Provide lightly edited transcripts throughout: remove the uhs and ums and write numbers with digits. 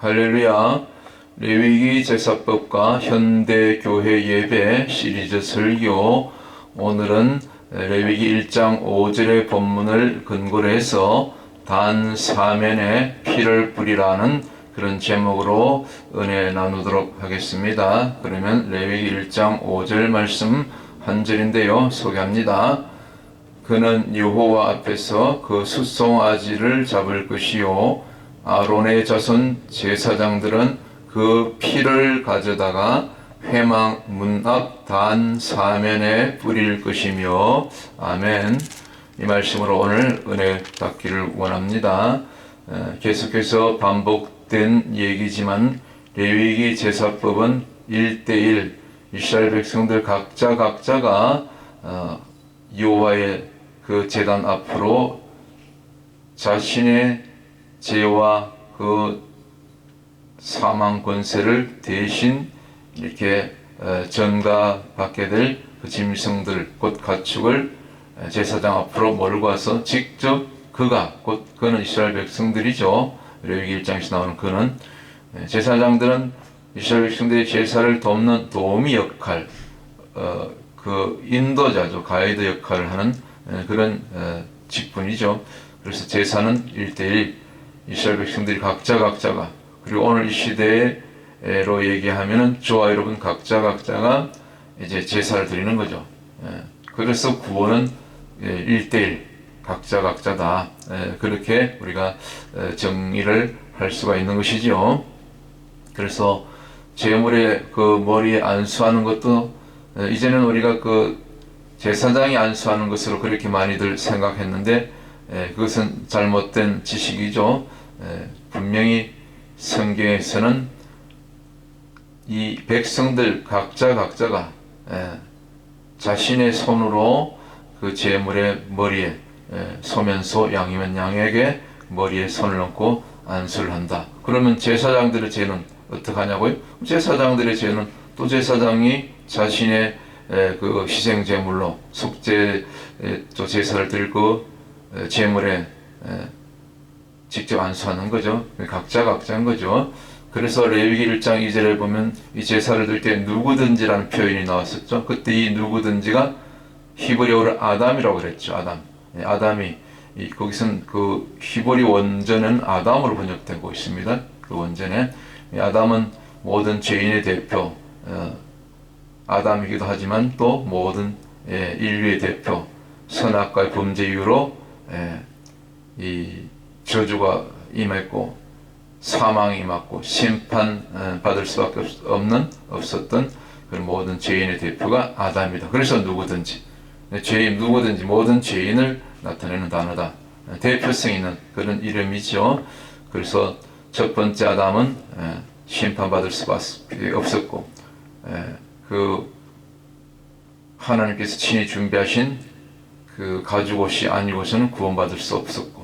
할렐루야. 레위기 제사법과 현대교회 예배 시리즈 설교. 오늘은 레위기 1장 5절의 본문을 근거로 해서 단 사면에 피를 뿌리라는 그런 제목으로 은혜 나누도록 하겠습니다. 그러면 레위기 1장 5절 말씀 한 절인데요. 소개합니다. 그는 여호와 앞에서 그 숫송아지를 잡을 것이요 아론의 자손 제사장들은 그 피를 가져다가 회막 문 앞 단 사면에 뿌릴 것이며. 아멘. 이 말씀으로 오늘 은혜 받기를 원합니다. 계속해서 반복된 얘기지만 레위기 제사법은 1대1 이스라엘 백성들 각자가 여호와의 그 제단 앞으로 자신의 죄와 그 사망 권세를 대신 이렇게 전가받게 될 그 짐승들 곧 가축을 제사장 앞으로 몰고 와서 직접 그는 이스라엘 백성들이죠. 레위기 1장에서 나오는 그는 제사장들은 이스라엘 백성들의 제사를 돕는 도우미 역할, 그 인도자죠. 가이드 역할을 하는 그런 직분이죠. 그래서 제사는 1대1 이스라엘 백성들이 각자가 그리고 오늘 이 시대로 얘기하면은 저와 여러분 각자가 이제 제사를 드리는 거죠. 그래서 구원은 1대1 각자다. 그렇게 우리가 정의를 할 수가 있는 것이죠. 그래서 제물의 그 머리에 안수하는 것도 이제는 우리가 그 제사장이 안수하는 것으로 그렇게 많이들 생각했는데 그것은 잘못된 지식이죠. 분명히 성경에서는 이 백성들 각자가 자신의 손으로 그 제물의 머리에 소면소 양이면 양에게 머리에 손을 얹고 안수를 한다. 그러면 제사장들의 죄는 어떻게 하냐고요? 제사장들의 죄는 또 제사장이 자신의 그 희생 제물로 속죄 또 제사를 들고 제물에 직접 안수하는 거죠. 각자인 거죠. 그래서 레위기 1장 2절에 보면 이 제사를 드릴 때 누구든지라는 표현이 나왔었죠. 그때 이 누구든지가 히브리어로 아담이라고 그랬죠. 아담이 거기선 그 히브리 원전은 아담으로 번역되고 있습니다. 그 원전에 아담은 모든 죄인의 대표, 아담이기도 하지만 또 모든 인류의 대표, 선악과의 범죄 이후로 이 저주가 임했고 사망이 임했고 심판 받을 수밖에 없었던 그런 모든 죄인의 대표가 아담이다. 그래서 누구든지 모든 죄인을 나타내는 단어다. 대표성 있는 그런 이름이죠. 그래서 첫 번째 아담은 심판받을 수밖에 없었고 그 하나님께서 친히 준비하신 그 가죽옷이 아니고서는 구원받을 수 없었고,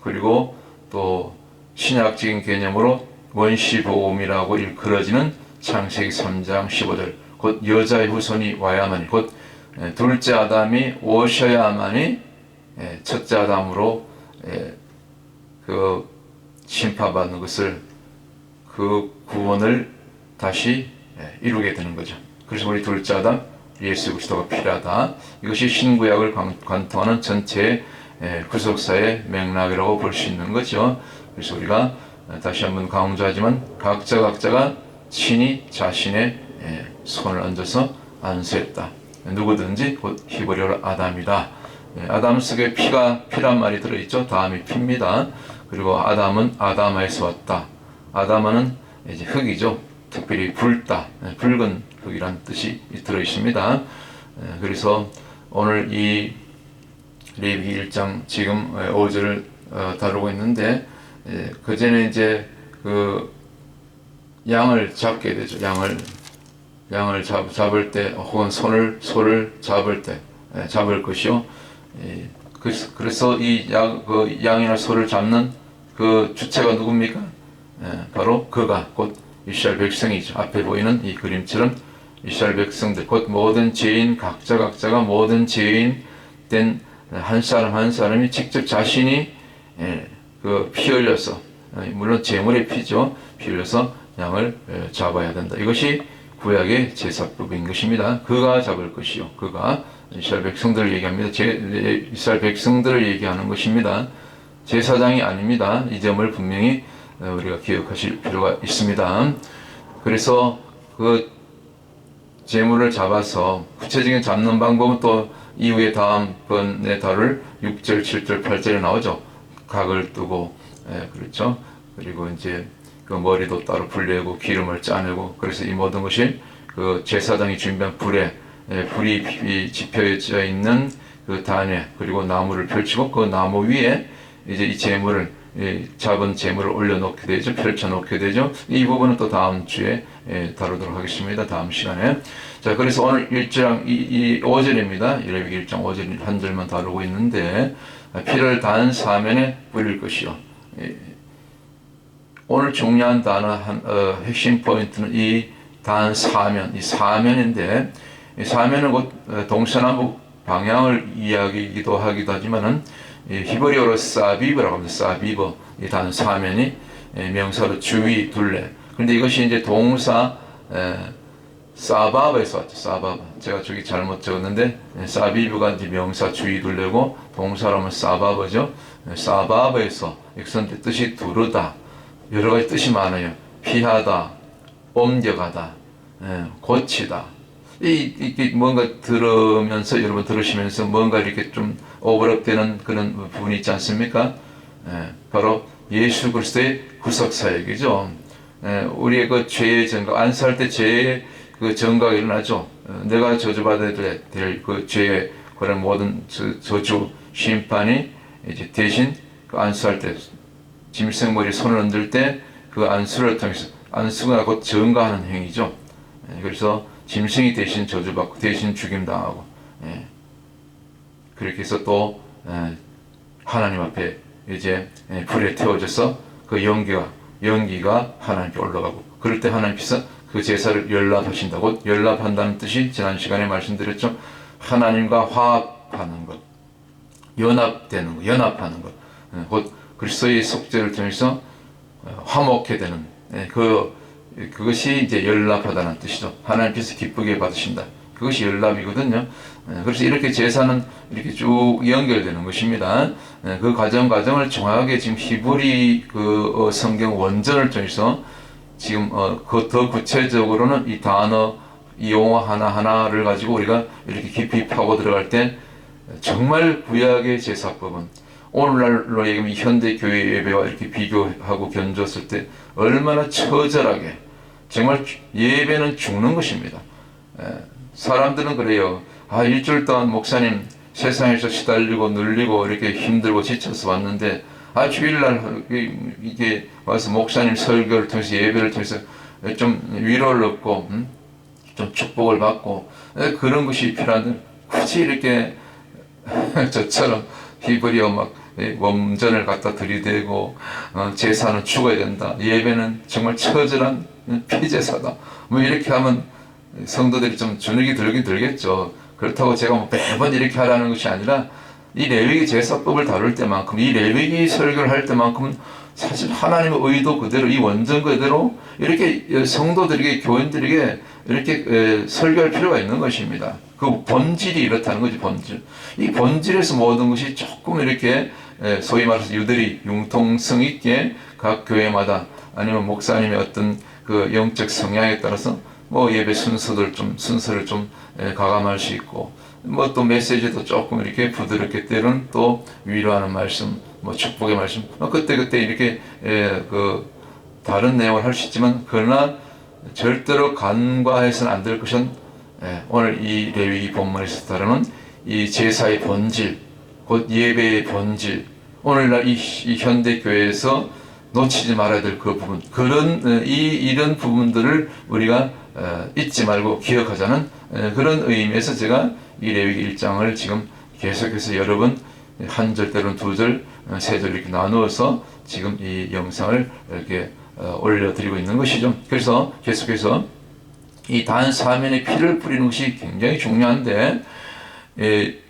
그리고 또 신약적인 개념으로 원시보험이라고 일컬어지는 창세기 3장 15절 곧 여자의 후손이 와야만이, 곧 둘째 아담이 오셔야만이 첫째 아담으로 그 심판받는 것을, 그 구원을 다시 이루게 되는 거죠. 그래서 우리 둘째 아담 예수 그리스도가 필요하다. 이것이 신구약을 관통하는 전체의 구속사의 맥락이라고 볼 수 있는 거죠. 그래서 우리가 다시 한번 강조하지만 각자가 친히 자신의 손을 얹어서 안수했다. 누구든지 곧 히브리어로 아담이다. 아담 속에 피란 말이 들어있죠. 다음이 피입니다. 그리고 아담은 아다마에서 왔다. 아다마는 이제 흙이죠. 특별히 붉다, 붉은 흙이란 뜻이 들어있습니다. 그래서 오늘 이 레위기 1장 지금 5절을 다루고 있는데, 그 전에 이제 그 양을 잡게 되죠. 양을 잡을 때, 혹은 소를 잡을 때 잡을 것이요. 그래서 이 양이나 소를 잡는 그 주체가 누굽니까? 바로 그가 곧 이스라엘 백성이죠. 앞에 보이는 이 그림처럼 이스라엘 백성들, 곧 모든 죄인 각자가 모든 죄인 된 한 사람이 직접 자신이 그 피 흘려서 물론 제물의 피죠. 피 흘려서 양을 잡아야 된다. 이것이 구약의 제사법인 것입니다. 그가 잡을 것이요. 그가 이스라엘 백성들을 얘기합니다. 이스라엘 백성들을 얘기하는 것입니다. 제사장이 아닙니다. 이 점을 분명히 우리가 기억하실 필요가 있습니다. 그래서 그 제물을 잡아서 구체적인 잡는 방법은 또 이후에 다음번에 다룰 6절, 7절, 8절에 나오죠. 각을 뜨고, 그렇죠. 그리고 이제 그 머리도 따로 불리고 기름을 짜내고, 그래서 이 모든 것이 그 제사장이 준비한 불에 불이 지펴져 있는 그 단에, 그리고 나무를 펼치고 그 나무 위에 이제 이 제물을 잡은 제물을 올려놓게 되죠. 펼쳐놓게 되죠. 이 부분은 또 다음 주에 다루도록 하겠습니다. 다음 시간에. 자, 그래서 오늘 1장, 이 5절입니다. 레위기 1장 5절 한 절만 다루고 있는데, 피를 단 사면에 뿌릴 것이요. 오늘 중요한 단어, 핵심 포인트는 이 단 사면, 이 사면인데, 이 사면은 곧 동서남북 방향을 이야기이기도 하기도 하지만은, 히브리어로 사비브라고 합니다. 사비브. 이 단 사면이 명사로 주위 둘레. 그런데 이것이 이제 동사 사바브에서 왔죠. 사바브. 제가 저기 잘못 적었는데 사비브가 이제 명사 주위 둘레고 동사로 하면 사바브죠. 사바브에서 이것은 뜻이 두르다. 여러 가지 뜻이 많아요. 피하다, 옮겨가다, 고치다. 이게 뭔가 들으면서 여러분 들으시면서 뭔가 이렇게 좀 오버랩되는 그런 부분이 있지 않습니까? 바로 예수 그리스도의 구속 사역이죠. 우리의 그 죄의 정각, 안수할 때 죄의 그 정각이 일어나죠. 내가 저주받아야 될 그 죄의 그런 모든 저주 심판이 이제 대신 그 안수할 때 짐승머리 손을 얹을 때 그 안수를 통해서, 안수가 곧 정가하는 행위죠. 그래서 짐승이 대신 저주받고 대신 죽임당하고, 그렇게 해서 또 하나님 앞에 이제 불에 태워져서 그 연기가 하나님께 올라가고, 그럴 때 하나님께서 그 제사를 연락하신다고. 연락한다는 뜻이 지난 시간에 말씀드렸죠. 하나님과 화합하는 것, 연합되는 것, 연합하는 것, 곧 그리스도의 속죄를 통해서 화목해 되는, 그것이 이제 연락하다는 뜻이죠. 하나님께서 기쁘게 받으신다. 그것이 연락이거든요. 그래서 이렇게 제사는 이렇게 쭉 연결되는 것입니다. 그 과정을 정확하게 지금 히브리 그 성경 원전을 통해서 지금 더 구체적으로는 이 단어, 이 용어 하나하나를 가지고 우리가 이렇게 깊이 파고 들어갈 때 정말 구약의 제사법은 오늘날로 얘기하면 현대 교회 예배와 이렇게 비교하고 견줬을 때 얼마나 처절하게, 정말 예배는 죽는 것입니다. 사람들은 그래요. 일주일 동안 목사님 세상에서 시달리고 눌리고 이렇게 힘들고 지쳐서 왔는데, 주일날 이게 와서 목사님 설교를 통해서 예배를 통해서 좀 위로를 얻고, 좀 축복을 받고, 그런 것이 필요한데, 굳이 이렇게 저처럼 히브리어 막 원전을 갖다 들이대고, 제사는 죽어야 된다, 예배는 정말 처절한 피제사다, 뭐 이렇게 하면 성도들이 좀 주눅이 들긴 들겠죠. 그렇다고 제가 뭐 매번 이렇게 하라는 것이 아니라, 이 레위기 제사법을 다룰 때만큼, 이 레위기 설교를 할 때만큼은 사실 하나님의 의도 그대로, 이 원전 그대로 이렇게 성도들에게, 교인들에게 이렇게 설교할 필요가 있는 것입니다. 그 본질이 이렇다는 거지, 본질. 이 본질에서 모든 것이 조금 이렇게 소위 말해서 유들이 융통성 있게 각 교회마다, 아니면 목사님의 어떤 그 영적 성향에 따라서 뭐 예배 순서를 좀 가감할 수 있고, 뭐 또 메시지도 조금 이렇게 부드럽게, 때로는 또 위로하는 말씀, 뭐 축복의 말씀, 그때 이렇게 그 다른 내용을 할 수 있지만, 그러나 절대로 간과해서는 안 될 것은 오늘 이 레위기 본문에서 다루는 이 제사의 본질, 곧 예배의 본질, 오늘날 이 현대 교회에서 놓치지 말아야 될 그 부분, 이런 부분들을 우리가 잊지 말고 기억하자는 그런 의미에서 제가 이 레위기 1장을 지금 계속해서 여러 번 한 절 때로는 두 절, 세 절 이렇게 나누어서 지금 이 영상을 이렇게 올려드리고 있는 것이죠. 그래서 계속해서 이 단 사면에 피를 뿌리는 것이 굉장히 중요한데,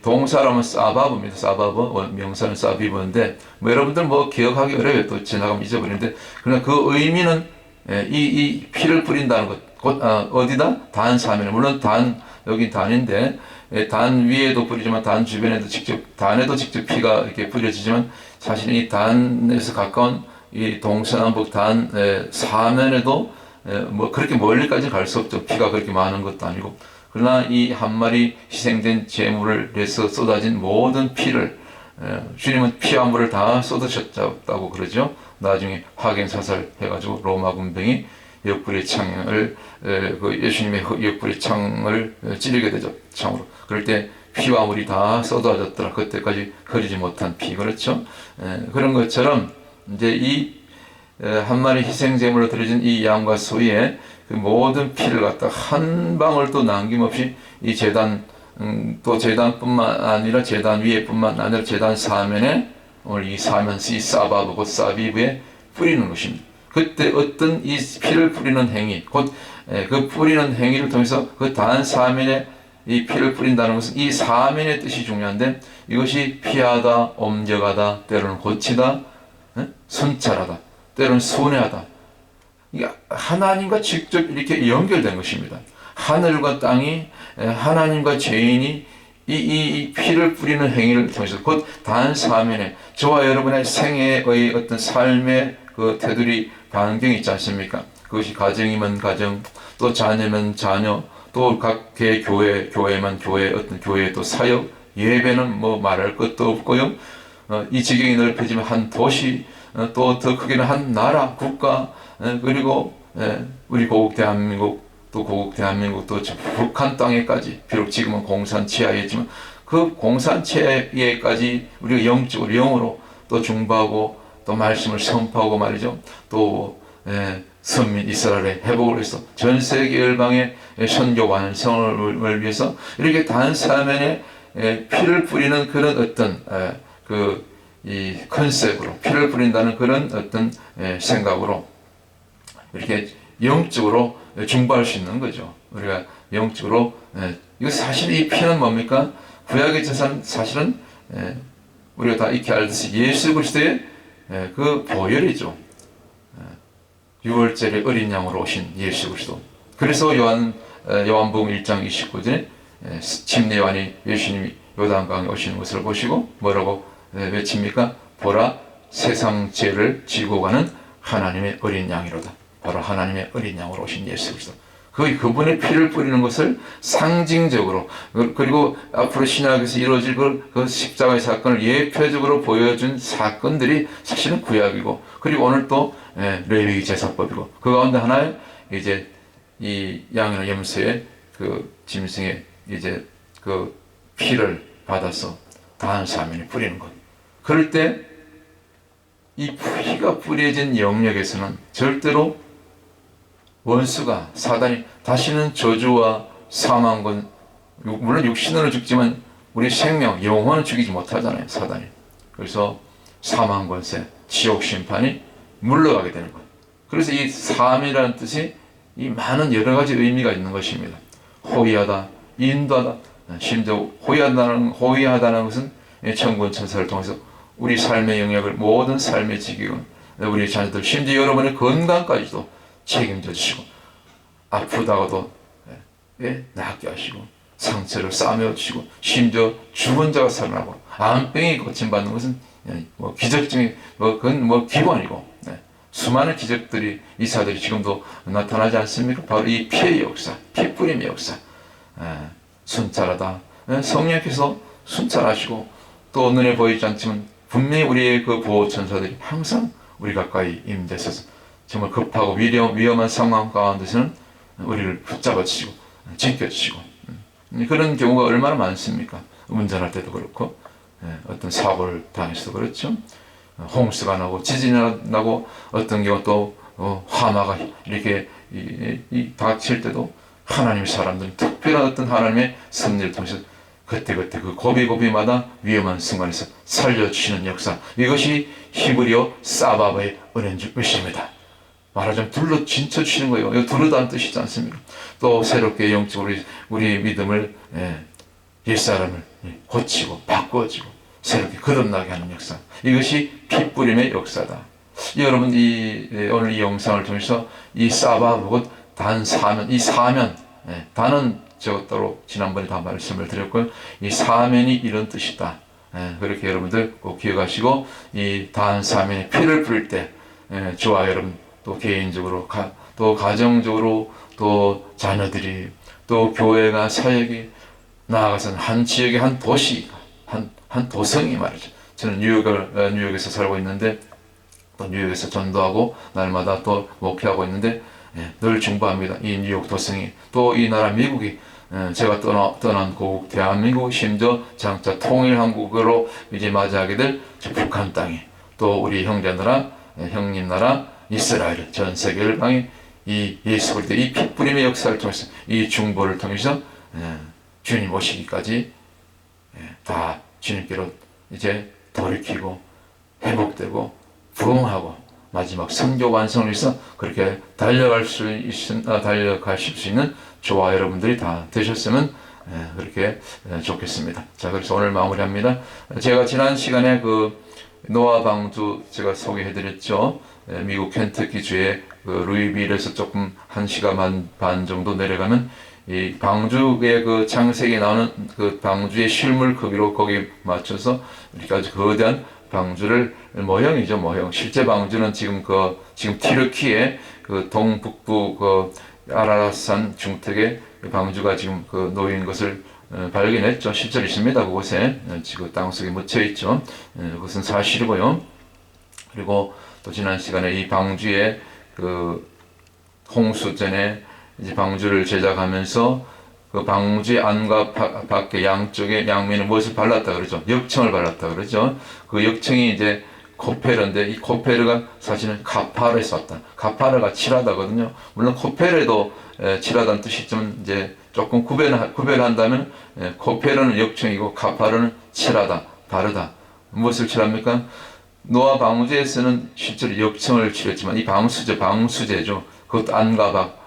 동사라면 사바브입니다. 사바브, 명사는 사비브인데, 뭐 여러분들 뭐 기억하기 어려워요. 또 지나가면 잊어버리는데, 그러나 그 의미는 이 피를 뿌린다는 것, 어디다? 단 사면에. 물론 여기 단인데, 단 위에도 뿌리지만 단 주변에도 단에도 직접 피가 이렇게 뿌려지지만, 사실 이 단에서 가까운 이 동서남북 단 사면에도 뭐 그렇게 멀리까지 갈 수 없죠. 피가 그렇게 많은 것도 아니고. 그러나 이 한 마리 희생된 제물을 위해서 쏟아진 모든 피를 주님은 피와 물을 다 쏟으셨다고 그러죠. 나중에 확인사살 해가지고 로마 군병이 옆구리 창을 그 예수님의 옆구리 창을 찌르게 되죠. 창으로. 그럴 때 피와 물이 다 쏟아졌더라. 그때까지 흐리지 못한 피. 그렇죠. 그런 것처럼 이제 이 한 마리 희생 제물로 드려진 이 양과 소의 그 모든 피를 갖다 한 방울도 남김없이 이 제단 또 제단뿐만 아니라 제단 위에뿐만 아니라 제단 사면에 오늘 이 사면 이 사바브 사비브에 뿌리는 것입니다. 그때 어떤 이 피를 뿌리는 행위 곧 그 뿌리는 행위를 통해서 그 단 사면에 이 피를 뿌린다는 것은 이 사면의 뜻이 중요한데 이것이 피하다, 옮겨가다, 때로는 고치다, 순찰하다, 때로는 순회하다. 이게 하나님과 직접 이렇게 연결된 것입니다. 하늘과 땅이 하나님과 죄인이 이 피를 뿌리는 행위를 통해서 곧 단 사면에 저와 여러분의 생애의 어떤 삶의 그 테두리 반경이 있지 않습니까? 그것이 가정이면 가정, 또 자녀면 자녀, 또 각 교회면 교회, 어떤 교회의 또 사역, 예배는 뭐 말할 것도 없고요. 이 지경이 넓혀지면 한 도시, 또 더 크게는 한 나라, 국가, 그리고 우리 고국 대한민국, 또 고국 대한민국, 또 북한 땅에까지, 비록 지금은 공산 치하였지만 그 공산 치하에까지 우리가 영적으로, 영으로 또 중보하고 또 말씀을 선포하고 말이죠. 또 선민 이스라엘의 회복을 위해서 전 세계 열방의 선교 완성을 위해서 이렇게 단 사면에 피를 뿌리는 그런 어떤 이 컨셉으로 피를 뿌린다는 그런 어떤 생각으로 이렇게 영적으로 중보할 수 있는 거죠. 우리가 영적으로 이거 사실 이 피는 뭡니까? 구약의 제사는 사실은 우리가 다 익히 알듯이 예수 그리스도의 그 보혈이죠. 유월절에 어린 양으로 오신 예수 그리스도. 그래서 요한복음 1장 29절에 침례 요한이 예수님이 요단강에 오시는 것을 보시고 뭐라고 외칩니까? 보라 세상 죄를 지고 가는 하나님의 어린 양이로다. 바로 하나님의 어린 양으로 오신 예수 그리스도. 그분의 피를 뿌리는 것을 상징적으로 그리고 앞으로 신약에서 이루어질 그 십자가의 사건을 예표적으로 보여준 사건들이 사실은 구약이고 그리고 오늘 또 레위기 제사법이고 그 가운데 하나에 이제 이 양이나 염소의 그 짐승의 이제 그 피를 받아서 다한 사면에 뿌리는 것. 그럴 때 이 피가 뿌려진 영역에서는 절대로 원수가 사단이 다시는 저주와 사망건 물론 육신으로 죽지만 우리 생명 영혼은 죽이지 못하잖아요 사단이. 그래서 사망권세 지옥 심판이 물러가게 되는 거예요. 그래서 이 사함이라는 뜻이 이 많은 여러 가지 의미가 있는 것입니다. 호위하다, 인도하다, 심지어 호위하다는 것은 천군 천사를 통해서 우리 삶의 영역을 모든 삶의 지경을 우리 자녀들 심지어 여러분의 건강까지도 책임져 주시고 아프다가도 낫게 하시고 상처를 싸매어 주시고 심지어 죽은 자가 살아나고 암병이 고침받는 것은 뭐 기적적인 그건 뭐 기본이고 수많은 기적들이 이사들이 지금도 나타나지 않습니까? 바로 이 피의 역사, 피 뿌림의 역사. 순찰하다 성령께서 순찰하시고 또 눈에 보이지 않지만 분명히 우리의 그 보호 천사들이 항상 우리 가까이 임재해서 정말 급하고 위험한 상황 가운데서는 우리를 붙잡아 주시고 지켜 주시고 그런 경우가 얼마나 많습니까? 운전할 때도 그렇고 어떤 사고를 당해서도 그렇죠. 홍수가 나고 지진이 나고 어떤 경우 또 화마가 이렇게 닥칠 때도 하나님의 사람들은 특별한 어떤 하나님의 섭리를 통해서 그때그때 그 고비고비마다 위험한 순간에서 살려주시는 역사, 이것이 히브리어 사바바의 은혜인 줄 것입니다. 말하자면 둘러 진쳐주시는 거예요. 이거 두르다는 뜻이지 않습니까? 또 새롭게 영적으로 우리 믿음을 옛사람을 고치고 바꿔지고 새롭게 거듭나게 하는 역사. 이것이 피 뿌림의 역사다. 여러분 오늘 이 영상을 통해서 이 사바 곧 단 사면, 이 사면, 단은 제가 따로 지난번에 다 말씀을 드렸고요. 이 사면이 이런 뜻이다. 그렇게 여러분들 꼭 기억하시고 이 단 사면에 피를 뿌릴 때 저와 여러분 또 개인적으로 또 가정적으로 또 자녀들이 또 교회가 사역이 나아가서는 한 지역의 한 도시 한 도성이 말이죠. 저는 뉴욕에서 살고 있는데 또 뉴욕에서 전도하고 날마다 또 목회하고 있는데 늘 중보합니다. 이 뉴욕 도성이 또 이 나라 미국이 제가 떠난 고국 대한민국 심지어 장차 통일한국으로 이제 맞이하게 될 북한 땅이 또 우리 형제나라 형님 나라 이스라엘 전 세계 열방이 이 예수 그리스도 이 핏뿌림의 역사를 통해서 이 중보를 통해서 주님 오시기까지 다 주님께로 이제 돌이키고 회복되고 부흥하고 마지막 성교 완성을 위해서 그렇게 달려가실 수 있는 저와 여러분들이 다 되셨으면 그렇게 좋겠습니다. 자, 그래서 오늘 마무리합니다. 제가 지난 시간에 그 노아 방주 제가 소개해드렸죠. 미국 켄터키주의 그 루이빌에서 조금 1시간 반 정도 내려가면 이 방주의 그 창세기에 나오는 그 방주의 실물 크기로 거기에 맞춰서 이렇게 아주 거대한 방주를 모형이죠, 모형. 실제 방주는 지금 티르키의 그 동북부 그 아라라산 중턱에 방주가 지금 그 놓인 것을 발견했죠. 실제로 있습니다. 그곳에 지금 땅속에 묻혀 있죠. 그것은 사실이고요. 그리고 또 지난 시간에 이 방주의 그 홍수 전에 이제 방주를 제작하면서 그 방주의 안과 밖에 양쪽에 양면에 무엇을 발랐다 그러죠? 역청을 발랐다 그러죠. 그 역청이 이제 코페르인데 이 코페르가 사실은 카파르에서 왔다. 카파르가 칠하다거든요. 물론 코페르도 칠하다는 뜻이 있지만 이제 조금 구별한다면 코페르는 역청이고 카파르는 칠하다, 바르다. 무엇을 칠합니까? 노아 방주에서는 실제로 역청을 칠했지만 이 방수제죠. 그것도 안과 밖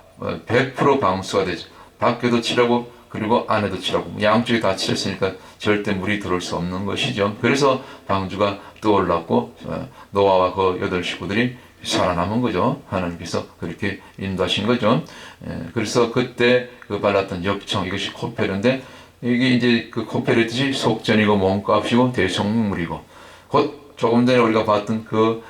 100% 방수가 되죠. 밖에도 칠하고 그리고 안에도 칠하고 양쪽에 다 칠했으니까 절대 물이 들어올 수 없는 것이죠. 그래서 방주가 떠올랐고 노아와 그 8 식구들이 살아남은 거죠. 하나님께서 그렇게 인도하신 거죠. 그래서 그때 그 발랐던 역청 이것이 코페르인데 이게 이제 그 코페르 뜻이 속전이고 몸값이고 대속물이고 곧 조금 전에 우리가 봤던 그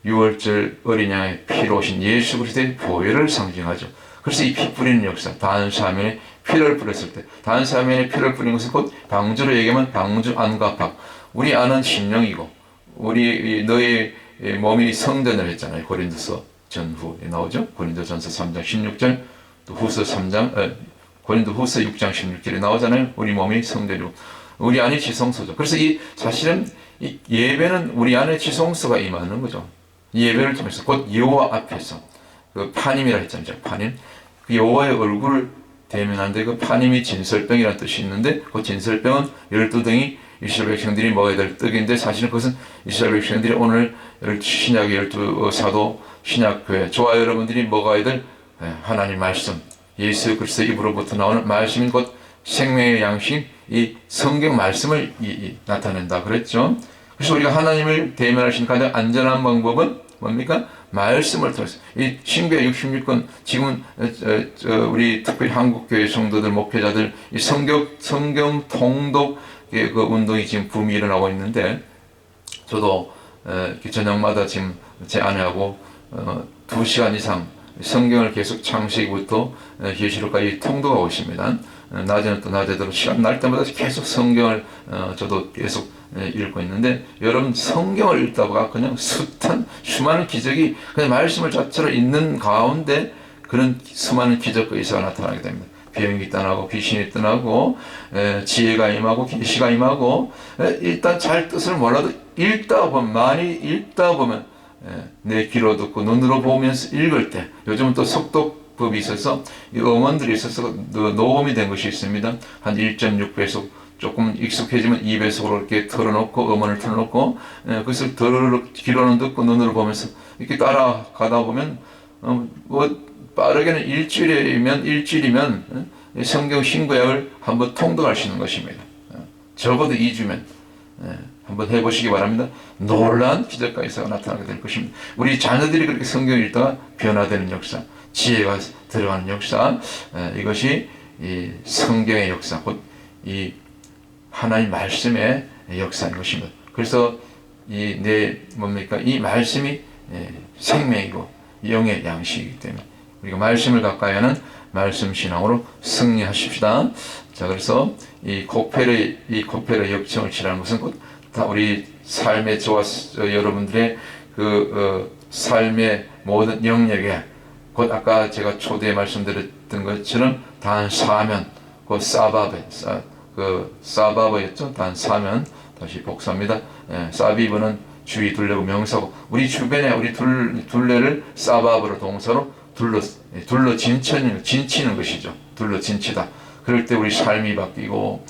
6월절 어린 양의 피로 오신 예수 그리스도의 보혈을 상징하죠. 그래서 이 피 뿌리는 역사, 단사면에 피를 뿌렸을 때, 단사면에 피를 뿌린 것은 곧 방주로 얘기하면 방주 안과 밖. 우리 안은 심령이고, 너의 몸이 성전을 했잖아요. 고린도서 전후에 나오죠. 고린도전서 3장 16절, 또 후서 3장, 고린도 후서 6장 16절에 나오잖아요. 우리 몸이 성전이고, 우리 안이 지성소죠. 그래서 사실은 이 예배는 우리 안에 지성소가 임하는 거죠. 이 예배를 통해서 곧 여호와 앞에서 그 파님이라 했잖아요. 파님. 그 여호와의 얼굴을 대면하는데 그 파님이 진설병이라는 뜻이 있는데 그 진설병은 12등이 이스라엘 백성들이 먹어야 될 떡인데 사실은 그것은 이스라엘 백성들이 오늘 신약의 12사도 신약교회 저와 여러분들이 먹어야 될 하나님 말씀 예수 그리스도 입으로부터 나오는 말씀인 곧 생명의 양식 이 성경 말씀을 나타낸다 그랬죠. 그래서 우리가 하나님을 대면할 수 있는 가장 안전한 방법은 뭡니까? 말씀을 통해서 이 신구약 66권 지금 우리 특별히 한국교회 성도들 목회자들 이 성경 통독 그 운동이 지금 붐이 일어나고 있는데 저도 저녁마다 지금 제 아내하고 2시간 이상 성경을 계속 창세기부터 계시록까지 통독하고 있습니다. 낮에는 또 낮에대로 시간 날 때마다 계속 성경을 저도 계속 읽고 있는데 여러분 성경을 읽다가 그냥 수많은 기적이 그냥 말씀을 자체로 읽는 가운데 그런 수많은 기적과 의사가 나타나게 됩니다. 병이 떠나고 귀신이 떠나고 지혜가 임하고 계시가 임하고 일단 잘 뜻을 몰라도 많이 읽다 보면 내 귀로 듣고 눈으로 보면서 읽을 때 요즘은 또 속독법이 있어서 이 음원들이 있어서 녹음이 된 것이 있습니다. 한 1.6배속 조금 익숙해지면 2배속으로 이렇게 틀어놓고 음원을 틀어놓고 그것을 귀로는 듣고 눈으로 보면서 이렇게 따라가다 보면 빠르게는 일주일이면 성경 신구약을 한번 통독할 수 있는 것입니다. 적어도 2주면 한번 해보시기 바랍니다. 놀라운 기적과 역사가 나타나게 될 것입니다. 우리 자녀들이 그렇게 성경을 읽다가 변화되는 역사, 지혜가 들어가는 역사, 이것이 이 성경의 역사, 곧 이 하나님 말씀의 역사인 것입니다. 그래서 이 말씀이 생명이고 영의 양식이기 때문에 우리가 말씀을 가까이 하는 말씀 신앙으로 승리하십시다. 자, 그래서 이 곡폐의 역청을 치라는 것은 곧 다 우리 삶의 저와 여러분들의 삶의 모든 영역에 곧 아까 제가 초대에 말씀드렸던 것처럼 단 사면, 곧 사바버였죠. 단 사면, 다시 복사합니다. 사비브는 주위 둘레고 명사고, 우리 주변에 우리 둘레를 사바브로 동사로 둘러 진치는 것이죠. 둘러 진치다. 그럴 때 우리 삶이 바뀌고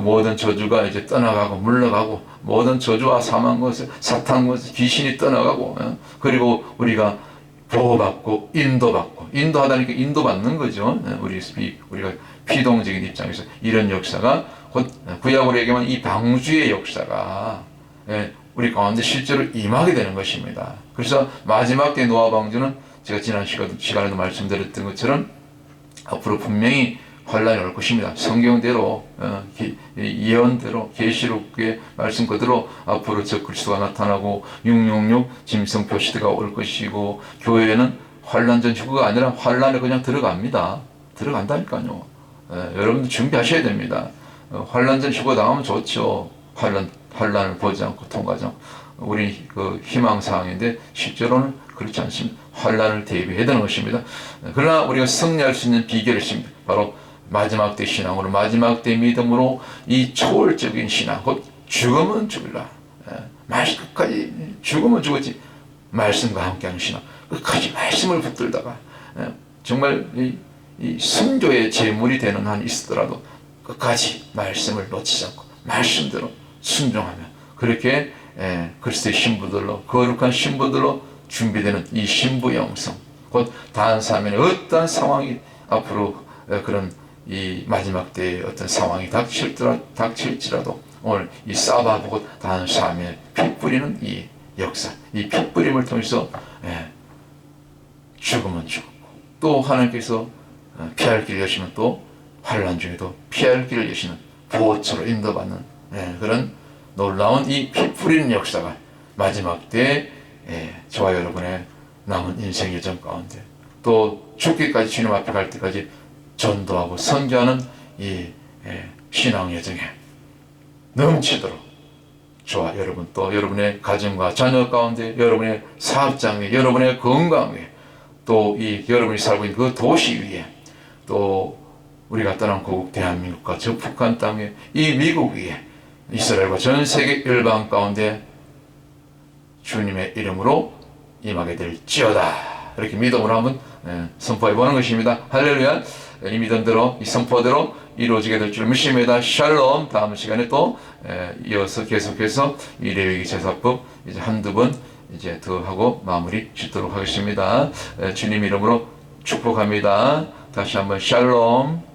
모든 저주가 이제 떠나가고 물러가고, 모든 저주와 사망 것을 사탄 것을 귀신이 떠나가고, 그리고 우리가 보호받고 인도하다니까 인도받는 거죠. 우리가 피동적인 입장에서 이런 역사가 곧 구약으로 얘기하면 이 방주의 역사가 우리 가운데 실제로 임하게 되는 것입니다. 그래서 마지막 때 노아 방주는 제가 지난 시간에도 말씀드렸던 것처럼 앞으로 분명히 환란이 올 것입니다. 성경대로 예언대로 계시록의 말씀 그대로 앞으로 저 그리스도가 나타나고 666 짐승표 시대가 올 것이고, 교회는 환란 전 휴거가 아니라 환란에 그냥 들어간다니까요. 여러분들 준비하셔야 됩니다. 환란 전 휴거 당하면 좋죠. 환란을 보지 않고 통과하지 않고, 우리 희망사항인데 실제로는 그렇지 않습니다. 환란을 대비해야 되는 것입니다. 그러나 우리가 승리할 수 있는 비결이 있습니다. 바로 마지막 때 신앙으로, 마지막 때 믿음으로, 이 초월적인 신앙, 곧 죽으면 죽을라, 끝까지 죽으면 죽었지 말씀과 함께하는 신앙, 끝까지 말씀을 붙들다가 정말 이 순교의 제물이 되는 한이 있더라도 끝까지 말씀을 놓치지 않고 말씀대로 순종하며, 그렇게 그리스도의 신부들로, 거룩한 신부들로 준비되는 이 신부 영성, 곧 다한사면의 어떠한 상황이 앞으로 그런 이 마지막 때의 어떤 상황이 닥칠지라도 오늘 이 사바보고 다한사면에 피 뿌리는 이 역사, 이 피 뿌림을 통해서 죽으면 죽고, 또 하나님께서 피할 길을 여시면 또 환란 중에도 피할 길을 여시는 보호처로 인도받는 그런 놀라운 이 피 뿌리는 역사가 마지막 때 저와 여러분의 남은 인생 여정 가운데, 또 죽기까지 주님 앞에 갈 때까지 전도하고 선교하는 이 신앙 여정에 넘치도록 저와 여러분, 또 여러분의 가정과 자녀 가운데, 여러분의 사업장에, 여러분의 건강에, 또 여러분이 살고 있는 그 도시 위에, 또 우리가 떠난 고국 대한민국과 저 북한 땅에, 이 미국 위에, 이스라엘과 전 세계 열방 가운데 주님의 이름으로 임하게 될지어다. 이렇게 믿음으로 한번 선포해 보는 것입니다. 할렐루야. 이 믿음대로, 이 선포대로 이루어지게 될 줄 믿습니다. 샬롬. 다음 시간에 또 이어서 계속해서 이 레위기 제사법 이제 한두 번 이제 더 하고 마무리 짓도록 하겠습니다. 주님 이름으로 축복합니다. 다시 한번 샬롬.